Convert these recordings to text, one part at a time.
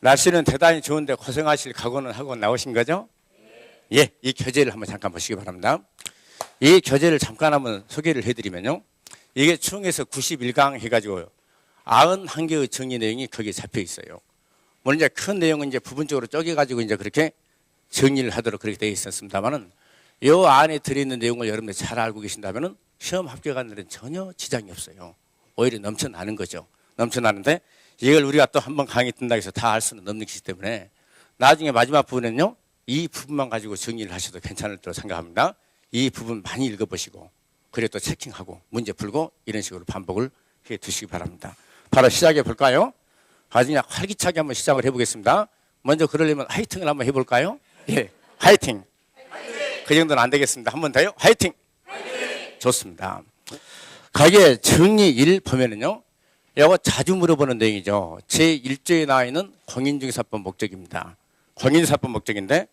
날씨는 대단히 좋은데 고생하실 각오는 하고 나오신 거죠? 예, 이 교재를 한번 잠깐 보시기 바랍니다. 이 교재를 잠깐 한번 소개를 해드리면요. 이게 총에서 91강 해가지고 91개의 정리 내용이 거기에 잡혀 있어요. 물론 이제 큰 내용은 이제 부분적으로 쪼개가지고 이제 그렇게 정리를 하도록 그렇게 되어 있었습니다만은 이 안에 들어있는 내용을 여러분들 잘 알고 계신다면은 시험 합격하는 데는 전혀 지장이 없어요. 오히려 넘쳐나는 거죠. 넘쳐나는데 이걸 우리가 또 한번 강의 뜬다고 해서 다 알 수는 없는 것이기 때문에 나중에 마지막 부분은요. 이 부분만 가지고 정리를 하셔도 괜찮을 거라고 생각합니다. 이 부분 많이 읽어보시고 그리고 또 체킹하고 문제 풀고 이런 식으로 반복을 해 두시기 바랍니다. 바로 시작해 볼까요? 아주 그냥 활기차게 한번 시작을 해보겠습니다. 먼저 그러려면 화이팅을 한번 해볼까요? 예, 화이팅! 그 정도는 안 되겠습니다. 한 번 더요. 화이팅! 좋습니다. 거기에 정리 1 보면은요. 이거 자주 물어보는 내용이죠. 제1조에 나와 있는 공인중개사법 목적입니다. 공인중개사법 목적인데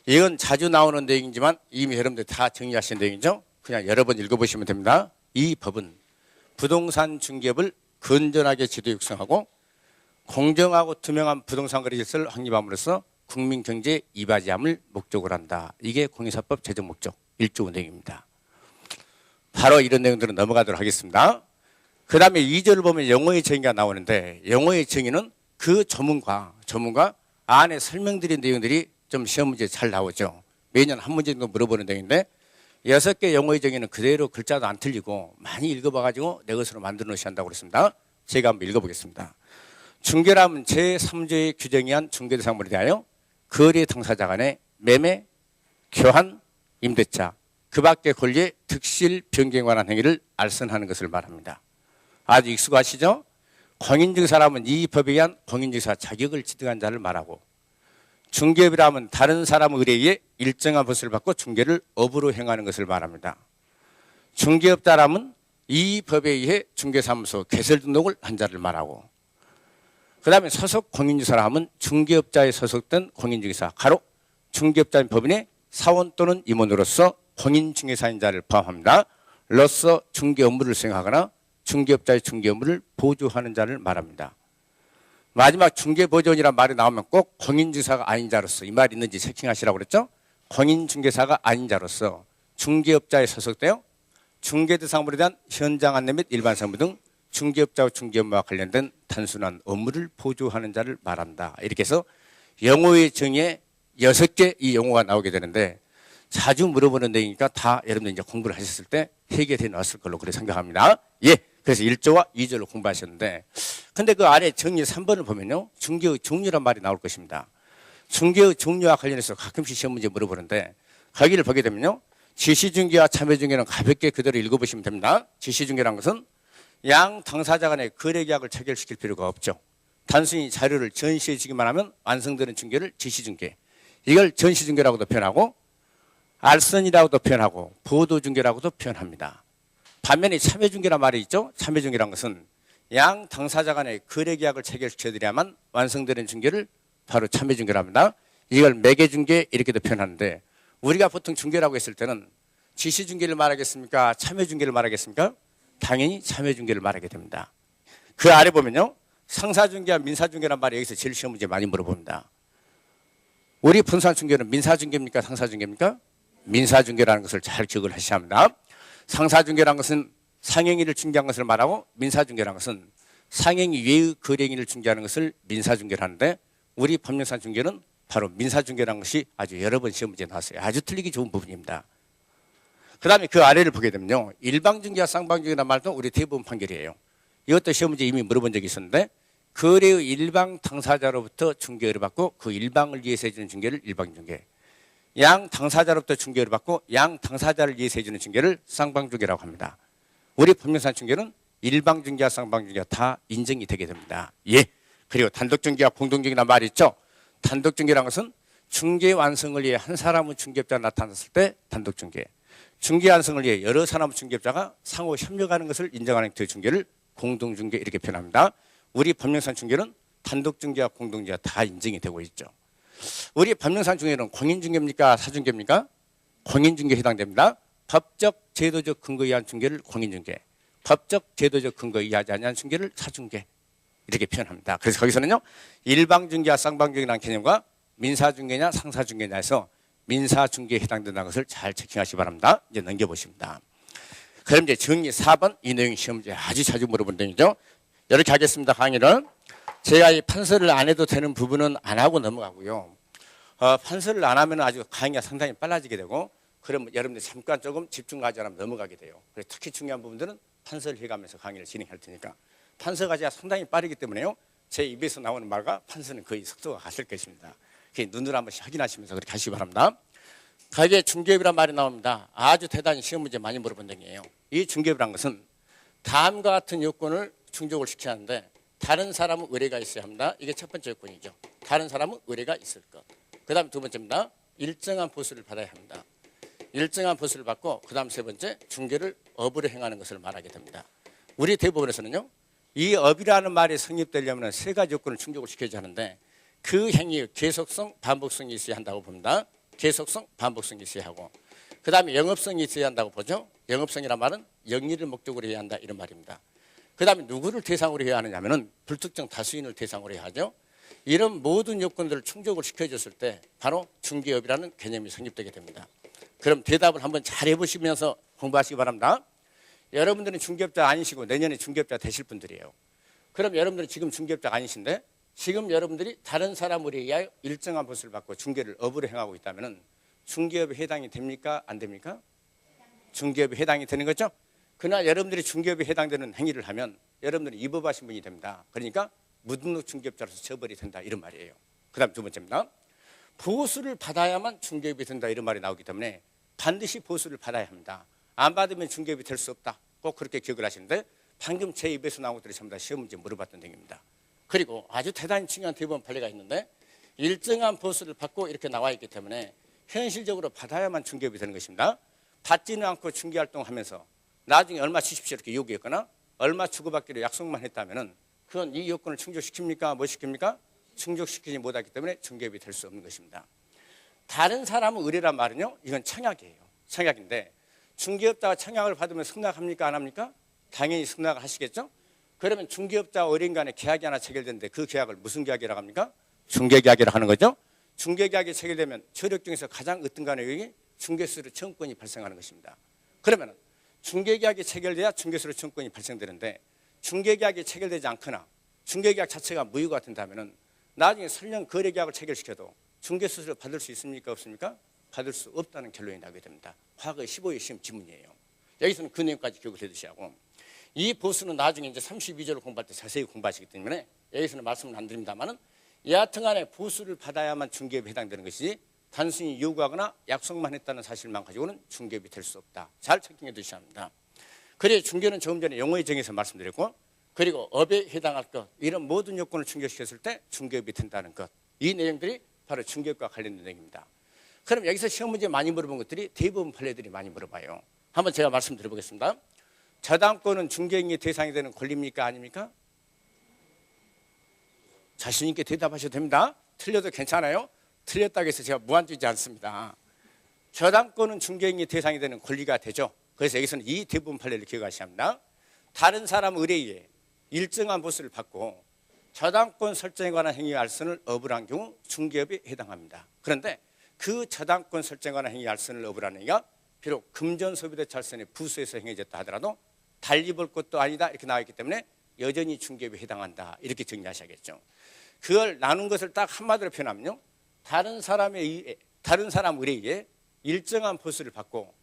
이건 자주 나오는 내용이지만 이미 여러분들 다 정리하신 내용이죠. 그냥 여러 번 읽어보시면 됩니다. 이 법은 부동산 중개업을 건전하게 지도 육성하고 공정하고 투명한 부동산 거래 질서를 확립함으로써 국민 경제에 이바지함을 목적으로 한다. 이게 공인사법 제정 목적 1조 내용입니다. 바로 이런 내용들은 넘어가도록 하겠습니다. 그 다음에 2절을 보면 영어의 정의가 나오는데 영어의 정의는 그 전문가 안에 설명드린 내용들이 좀 시험 문제에 잘 나오죠. 매년 한 문제 정도 물어보는 내용인데 6개 영어의 정의는 그대로 글자도 안 틀리고 많이 읽어봐가지고 내 것으로 만들어 놓으셔야 한다고 그랬습니다. 제가 한번 읽어보겠습니다. 중개라면 제3조의 규정에 한 중개대상물에 대하여 거래 당사자 간의 매매, 교환, 임대차 그 밖의 권리의 득실 변경에 관한 행위를 알선하는 것을 말합니다. 아주 익숙하시죠? 공인중개사라면 이 법에 의한 공인중개사 자격을 취득한 자를 말하고 중개업이라면 다른 사람의 의뢰에 일정한 것을 받고 중개를 업으로 행하는 것을 말합니다. 중개업자라면 이 법에 의해 중개사무소 개설 등록을 한 자를 말하고 그 다음에 소속 공인중개사라 하면 중개업자에 소속된 공인중개사 가로 중개업자인 법인의 사원 또는 임원으로서 공인중개사인 자를 포함합니다. 로서 중개 업무를 수행하거나 중개업자의 중개 업무를 보조하는 자를 말합니다. 마지막 중개보조원이라는 말이 나오면 꼭 공인중개사가 아닌 자로서 이 말이 있는지 체킹하시라고 그랬죠. 공인중개사가 아닌 자로서 중개업자에 소속되어 중개대상물에 대한 현장 안내 및 일반 상무 등 중개업자와 중개업무와 관련된 단순한 업무를 보조하는 자를 말한다. 이렇게 해서 영어의 정의에 6개 이 용어가 나오게 되는데 자주 물어보는 내용이니까 다 여러분들 이제 공부를 하셨을 때 해결해 놨을 걸로 그렇게 생각합니다. 예. 그래서 1조와 2조를 공부하셨는데 근데 그 아래 정리 3번을 보면요. 중개의 종류란 말이 나올 것입니다. 중개의 종류와 관련해서 가끔씩 시험 문제 물어보는데 거기를 보게 되면요. 지시중개와 참여중개는 가볍게 그대로 읽어보시면 됩니다. 지시중개란 것은 양 당사자 간의 거래계약을 체결시킬 필요가 없죠. 단순히 자료를 전시해 주기만 하면 완성되는 중개를 지시중개. 이걸 전시중개라고도 표현하고 알선이라고도 표현하고 보도중개라고도 표현합니다. 반면에 참여중개란 말이 있죠. 참여중개란 것은 양 당사자 간의 거래계약을 체결시켜드려야만 완성되는 중개를 바로 참여중개랍니다. 이걸 매개중개 이렇게도 표현하는데 우리가 보통 중개라고 했을 때는 지시중개를 말하겠습니까? 참여중개를 말하겠습니까? 당연히 참여중개를 말하게 됩니다. 그 아래 보면요. 상사중개와 민사중개란 말이 여기서 제일 시험 문제 많이 물어봅니다. 우리 분산중개는 민사중개입니까? 상사중개입니까? 민사중개라는 것을 잘 기억을 하셔야 합니다. 상사중개라는 것은 상행위를 중개한 것을 말하고 민사중개라는 것은 상행위 외의 거래행위를 중개하는 것을 민사중개를 하는데 우리 법령상 중개는 바로 민사중개라는 것이 아주 여러 번 시험 문제에 나왔어요. 아주 틀리기 좋은 부분입니다. 그 다음에 그 아래를 보게 되면요. 일방중개와 쌍방중개라는 말도 우리 대부분 판결이에요. 이것도 시험 문제 이미 물어본 적이 있었는데 거래의 일방 당사자로부터 중개를 받고 그 일방을 위해서 해주는 중개를 일방중개. 양 당사자로부터 중개를 받고 양 당사자를 위해서 해주는 중개를 쌍방중개라고 합니다. 우리 법령상 중개는 일방중개와 쌍방중개가 다 인정이 되게 됩니다. 예. 그리고 단독중개와 공동중개라는 말이 있죠. 단독중개라는 것은 중개 완성을 위해 한 사람의 중개업자가 나타났을 때 단독중개. 중개 완성을 위해 여러 사람의 중개업자가 상호 협력하는 것을 인정하는 그 중개를 공동중개 이렇게 표현합니다. 우리 법령상 중개는 단독중개와 공동중개가 다 인정이 되고 있죠. 우리 법령상 중개는 공인중개입니까? 사중개입니까? 공인중개에 해당됩니다. 법적 제도적 근거에 의한 중개를 공인중개, 법적 제도적 근거에 의하지 아니한 중개를 사중개 이렇게 표현합니다. 그래서 거기서는요, 일방중개와 쌍방중개라는 개념과 민사중개냐 상사중개냐에서 민사중개에 해당된다는 것을 잘 체킹하시기 바랍니다. 이제 넘겨보십니다. 그럼 이제 정리 4번, 이 내용이 시험 문제 아주 자주 물어본 내용이죠. 이렇게 하겠습니다. 강의를 제가 이 판서를 안 해도 되는 부분은 안 하고 넘어가고요. 판서를 안 하면 아주 강의가 상당히 빨라지게 되고, 그럼 여러분들 잠깐 조금 집중하지 않으면 넘어가게 돼요. 그래서 특히 중요한 부분들은 판서를 해가면서 강의를 진행할 테니까, 판서가 제가 상당히 빠르기 때문에요, 제 입에서 나오는 말과 판서는 거의 속도가 같을 것입니다. 눈으로 한 번씩 확인하시면서 그렇게 하시기 바랍니다. 가게 중개업이란 말이 나옵니다. 아주 대단히 시험 문제 많이 물어본 내용이에요. 이 중개업이란 것은 다음과 같은 요건을 충족을 시켜야 하는데, 다른 사람은 의뢰가 있어야 합니다. 이게 첫 번째 요건이죠. 다른 사람은 의뢰가 있을 것. 그 다음 두 번째입니다. 일정한 보수를 받아야 합니다. 일정한 보수를 받고, 그 다음 세 번째, 중개를 업으로 행하는 것을 말하게 됩니다. 우리 대법원에서는요, 이 업이라는 말이 성립되려면 세 가지 요건을 충족을 시켜야 하는데, 그 행위의 계속성, 반복성이 있어야 한다고 봅니다. 계속성, 반복성이 있어야 하고, 그 다음에 영업성이 있어야 한다고 보죠. 영업성이란 말은 영리를 목적으로 해야 한다, 이런 말입니다. 그 다음에 누구를 대상으로 해야 하느냐면은 불특정 다수인을 대상으로 해야 하죠. 이런 모든 요건들을 충족을 시켜줬을 때 바로 중개업이라는 개념이 성립되게 됩니다. 그럼 대답을 한번 잘 해보시면서 공부하시기 바랍니다. 여러분들은 중개업자 아니시고 내년에 중개업자 되실 분들이에요. 그럼 여러분들은 지금 중개업자가 아니신데, 지금 여러분들이 다른 사람을 의하여 일정한 보수를 받고 중개를 업으로 행하고 있다면 중개업에 해당이 됩니까? 안 됩니까? 중개업에 해당이 되는 거죠. 그러나 여러분들이 중개업에 해당되는 행위를 하면 여러분들은 위법하신 분이 됩니다. 그러니까 무등록 중개업자로서 처벌이 된다, 이런 말이에요. 그 다음 두 번째입니다. 보수를 받아야만 중개업이 된다, 이런 말이 나오기 때문에 반드시 보수를 받아야 합니다. 안 받으면 중개업이 될 수 없다, 꼭 그렇게 기억을 하시는데, 방금 제 입에서 나온 것들이 전부 다 시험 문제 물어봤던 내용입니다. 그리고 아주 대단히 중요한 대법원 판례가 있는데, 일정한 보수를 받고 이렇게 나와 있기 때문에 현실적으로 받아야만 중개업이 되는 것입니다. 받지는 않고 중개활동을 하면서 나중에 얼마 주십시오 이렇게 요구했거나 얼마 주고받기로 약속만 했다면 그건 이 요건을 충족시킵니까? 뭐 시킵니까? 충족시키지 못하기 때문에 중개업이 될 수 없는 것입니다. 다른 사람의 의뢰란 말은요, 이건 청약이에요. 청약인데 중개업자가 청약을 받으면 승낙합니까? 안 합니까? 당연히 승낙을 하시겠죠? 그러면 중개업자와 의뢰인 간에 계약이 하나 체결되는데 그 계약을 무슨 계약이라고 합니까? 중개계약이라고 하는 거죠. 중개계약이 체결되면 효력 중에서 가장 으뜸간 의혹이 중개수수료 청구권이 발생하는 것입니다. 그러면 중개계약이 체결돼야 중개수수료 청구권이 발생되는데, 중개계약이 체결되지 않거나 중개계약 자체가 무효가 된다면 나중에 설령 거래계약을 체결시켜도 중개수수료 받을 수 있습니까? 없습니까? 받을 수 없다는 결론이 나게 됩니다. 과거 15회 시험 지문이에요. 여기서는 그 내용까지 기억을 해두셔야 하고, 이 보수는 나중에 이제 32조를 공부할 때 자세히 공부하시기 때문에 여기서는 말씀을 안 드립니다만은, 여하튼간에 보수를 받아야만 중개업에 해당되는 것이지 단순히 요구하거나 약속만 했다는 사실만 가지고는 중개업이 될 수 없다. 잘 체킹해 두셔야 합니다. 그래 중개는 조금 전에 용어의 정의에서 말씀드렸고, 그리고 업에 해당할 것, 이런 모든 요건을 충족시켰을 때 중개업이 된다는 것, 이 내용들이 바로 중개업과 관련된 내용입니다. 그럼 여기서 시험 문제 많이 물어본 것들이 대부분 판례들이 많이 물어봐요. 한번 제가 말씀드려보겠습니다. 저당권은 중개인의 대상이 되는 권리입니까? 아닙니까? 자신 있게 대답하셔도 됩니다. 틀려도 괜찮아요. 틀렸다고 해서 제가 무한주지 않습니다. 저당권은 중개인의 대상이 되는 권리가 되죠. 그래서 여기서는 이 대부분 판례를 기억하셔야 합니다. 다른 사람 의뢰에 일정한 보수를 받고 저당권 설정에 관한 행위의 알선을 업을 한 경우 중개업에 해당합니다. 그런데 그 저당권 설정에 관한 행위의 알선을 업을 하는 행위가 비록 금전소비대차 알선의 부수에서 행해졌다 하더라도 달리 볼 것도 아니다 이렇게 나와있기 때문에 여전히 중개업에 해당한다, 이렇게 정리하셔야겠죠. 그걸 나눈 것을 딱 한마디로 표현하면요, 다른 사람 의뢰에 일정한 보수를 받고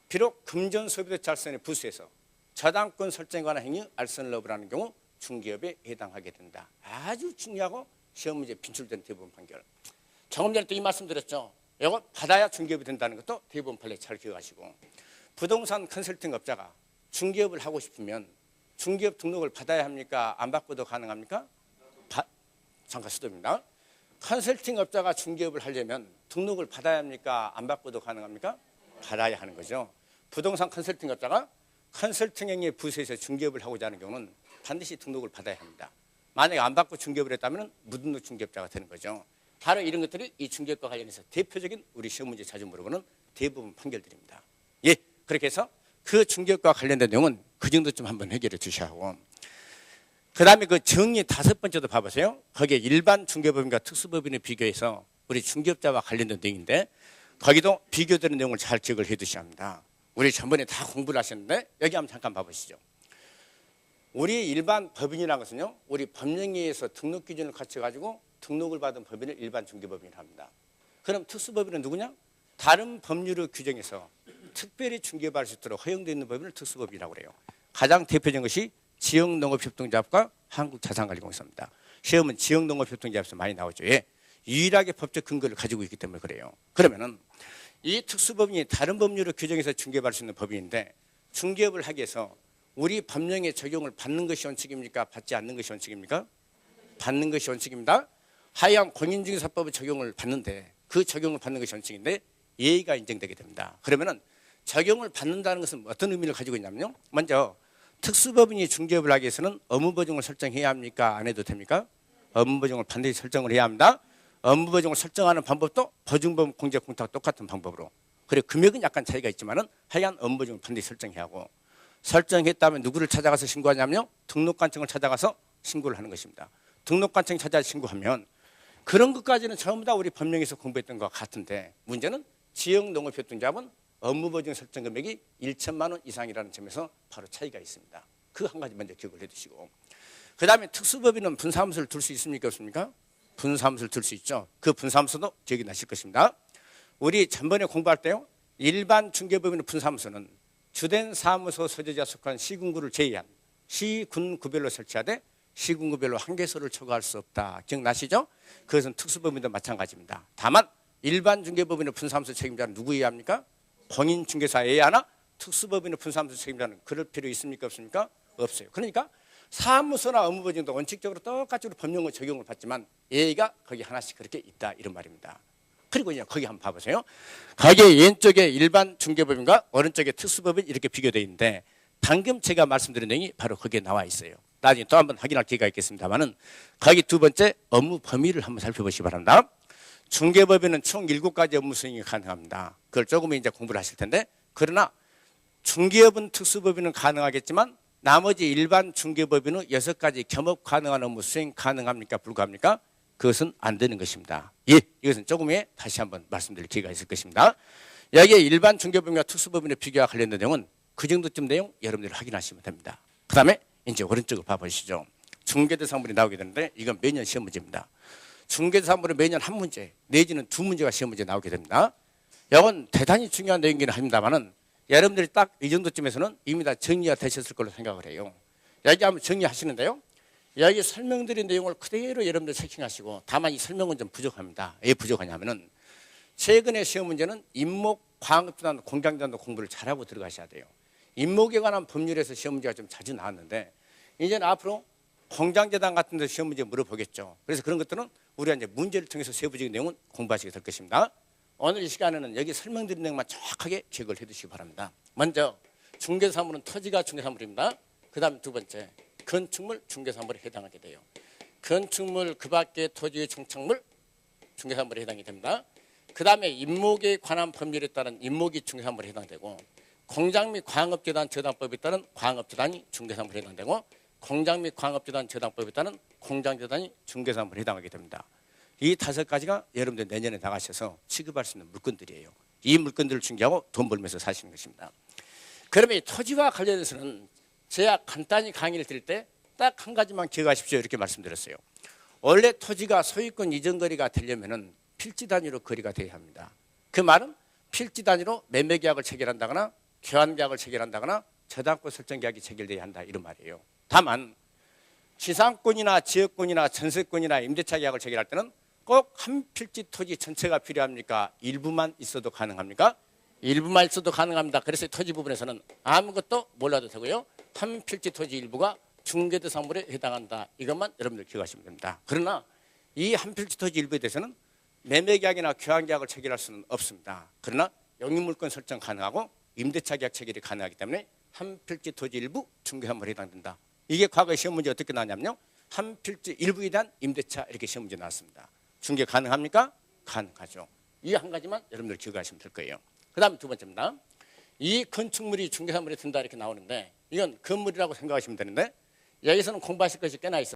비록 금전소비대차 알선의 부수에서 저당권 설정에 관한 행위 알선을 업으라는 경우 중개업에 해당하게 된다. 아주 중요하고 시험 문제 빈출된 대법원 판결. 조금 전에 또 이 말씀 드렸죠. 이거 받아야 중개업이 된다는 것도 대법원 판례 잘 기억하시고, 부동산 컨설팅 업자가 중개업을 하고 싶으면 중개업 등록을 받아야 합니까? 안 받고도 가능합니까? 잠깐 수도입니다. 컨설팅 업자가 중개업을 하려면 등록을 받아야 합니까? 안 받고도 가능합니까? 받아야 하는 거죠. 부동산 컨설팅 업자가 컨설팅 행위의 부서에서 중개업을 하고자 하는 경우는 반드시 등록을 받아야 합니다. 만약에 안 받고 중개업을 했다면 무등록 중개업자가 되는 거죠. 바로 이런 것들이 이 중개업과 관련해서 대표적인 우리 시험 문제 자주 물어보는 대부분 판결들입니다. 예, 그렇게 해서 그 중개업과 관련된 내용은 그 정도 좀 한번 해결해 주셔야 하고, 그 다음에 그 정리 5번째도 봐보세요. 거기에 일반 중개법인과 특수법인을 비교해서 우리 중개업자와 관련된 내용인데 거기도 비교되는 내용을 잘 기억을 해 두셔야 합니다. 우리 전번에 다 공부를 하셨는데 여기 한번 잠깐 봐보시죠. 우리 일반 법인이라는 것은요, 우리 법령위에서 등록 기준을 갖춰가지고 등록을 받은 법인을 일반 중개법인이라고 합니다. 그럼 특수법인은 누구냐? 다른 법률을 규정해서 특별히 중개받을 수 있도록 허용되어 있는 법인을 특수법인이라고 그래요. 가장 대표적인 것이 지역농업협동조합과 한국자산관리공사입니다. 시험은 지역농업협동조합에서 많이 나오죠. 예. 유일하게 법적 근거를 가지고 있기 때문에 그래요. 그러면은 이 특수법인이 다른 법률을 규정해서 중개받을 수 있는 법인인데 중개업을 하기 위해서 우리 법령의 적용을 받는 것이 원칙입니까? 받지 않는 것이 원칙입니까? 받는 것이 원칙입니다. 하여간 공인중개사법의 적용을 받는데 그 적용을 받는 것이 원칙인데 예의가 인정되게 됩니다. 그러면은 적용을 받는다는 것은 어떤 의미를 가지고 있냐면요. 먼저 특수법인이 중개업을 하기 위해서는 업무보증을 설정해야 합니까? 안 해도 됩니까? 업무보증을 반드시 설정을 해야 합니다. 업무보증을 설정하는 방법도 보증법 공제 공탁 똑같은 방법으로. 그리고 금액은 약간 차이가 있지만은 하여간 업무보증을 반드시 설정해야 하고 설정했다면 누구를 찾아가서 신고하냐면요. 등록관청을 찾아가서 신고를 하는 것입니다. 등록관청 찾아 신고하면 그런 것까지는 전부 다 우리 법령에서 공부했던 것 같은데 문제는 지역농업협동조합은 업무보증 설정 금액이 1천만 원 이상이라는 점에서 바로 차이가 있습니다. 그 한 가지 먼저 기억을 해두시고 그 다음에 특수법인은 분사무소를 둘 수 있습니까? 없습니까? 분사무소를 둘 수 있죠. 그 분사무소도 기억이 나실 것입니다. 우리 전번에 공부할 때요. 일반 중개법인의 분사무소는 주된 사무소 소재자 속한 시군구를 제외한 시군구별로 설치하되 시군구별로 한 개소를 초과할 수 없다. 기억나시죠? 그것은 특수법인도 마찬가지입니다. 다만 일반 중개법인의 분사무소 책임자는 누구여야 합니까? 공인중개사여야 하나 특수법인의 분사무소 책임자는 그럴 필요 있습니까? 없습니까? 없어요. 그러니까 사무소나 업무보증도 원칙적으로 똑같이 법령을 적용을 받지만 예의가 거기 하나씩 그렇게 있다 이런 말입니다. 그리고 거기 한번 봐보세요. 거기에 왼쪽에 일반 중개법인과 오른쪽에 특수법인 이렇게 비교되어 있는데 방금 제가 말씀드린 내용이 바로 거기에 나와 있어요. 나중에 또 한번 확인할 기회가 있겠습니다만은 거기 두 번째 업무 범위를 한번 살펴보시기 바랍니다. 중개법인은 총 7가지 업무 수행이 가능합니다. 그걸 조금 이제 공부를 하실 텐데 그러나 중개업은 특수법인은 가능하겠지만 나머지 일반 중개법인은 6가지 겸업 가능한 업무 수행 가능합니까? 불가합니까? 그것은 안 되는 것입니다. 예, 이것은 조금 후에 다시 한번 말씀드릴 기회가 있을 것입니다. 여기에 일반 중개법인과 특수법인의 비교와 관련된 내용은 그 정도쯤 내용 여러분들이 확인하시면 됩니다. 그 다음에 이제 오른쪽을 봐보시죠. 중개대상물이 나오게 되는데 이건 매년 시험 문제입니다. 중개대상물은 매년 한 문제 내지는 2문제가 시험 문제 나오게 됩니다. 이건 대단히 중요한 내용이긴 합니다만은 여러분들이 딱 이 정도쯤에서는 이미 다 정리가 되셨을 걸로 생각을 해요. 여기 한번 정리하시는데요. 여기 설명드린 내용을 그대로 여러분들 체킹하시고 다만 이 설명은 좀 부족합니다. 왜 부족하냐면은 최근에 시험 문제는 임목, 광업재단, 공장재단도 공부를 잘하고 들어가셔야 돼요. 임목에 관한 법률에서 시험 문제가 좀 자주 나왔는데 이제는 앞으로 공장재단 같은 데 시험 문제 물어보겠죠. 그래서 그런 것들은 우리가 이제 문제를 통해서 세부적인 내용은 공부하시게 될 것입니다. 오늘 이 시간에는 여기 설명드린 내용만 정확하게 기억을 해두시기 바랍니다. 먼저 중개사물은 토지가 중개사물입니다. 그 다음 두 번째 건축물 중개사물에 해당하게 돼요. 건축물 그 밖의 토지의 정착물 중개사물에 해당이 됩니다. 그 다음에 임목에 관한 법률에 따른 임목이 중개사물에 해당되고 공장 및 광업재단 저당법에 따른 광업재단이 중개사물에 해당되고 공장 및 광업재단 저당법에 따른 공장재단이 중개사물에 해당하게 됩니다. 이 5가지가 여러분들 내년에 나가셔서 취급할 수 있는 물건들이에요. 이 물건들을 중개하고 돈 벌면서 사시는 것입니다. 그러면 이 토지와 관련해서는 제가 간단히 강의를 드릴 때 딱 한 가지만 기억하십시오 이렇게 말씀드렸어요. 원래 토지가 소유권 이전 거래가 되려면은 필지 단위로 거래가 돼야 합니다. 그 말은 필지 단위로 매매 계약을 체결한다거나 교환 계약을 체결한다거나 저당권 설정 계약이 체결돼야 한다 이런 말이에요. 다만 지상권이나 지역권이나 전세권이나 임대차 계약을 체결할 때는 꼭 한 필지 토지 전체가 필요합니까? 일부만 있어도 가능합니까? 일부만 있어도 가능합니다. 그래서 토지 부분에서는 아무것도 몰라도 되고요. 한 필지 토지 일부가 중개대상물에 해당한다. 이것만 여러분들 기억하시면 됩니다. 그러나 이 한 필지 토지 일부에 대해서는 매매계약이나 교환계약을 체결할 수는 없습니다. 그러나 영유물권 설정 가능하고 임대차 계약 체결이 가능하기 때문에 한 필지 토지 일부 중개사물에 해당된다. 이게 과거 시험 문제 어떻게 나왔냐면요. 한 필지 일부에 대한 임대차 이렇게 시험 문제 나왔습니다. 중개 가능합니까? 가능하죠. 이 한 가지만 여러분들 기억하시면 될 거예요. 그 다음 두 번째입니다. 이 건축물이 중개사물에 든다 이렇게 나오는데 이건 건물이라고 생각하시면 되는데 여기서는 공부하실 것이 꽤나 있어.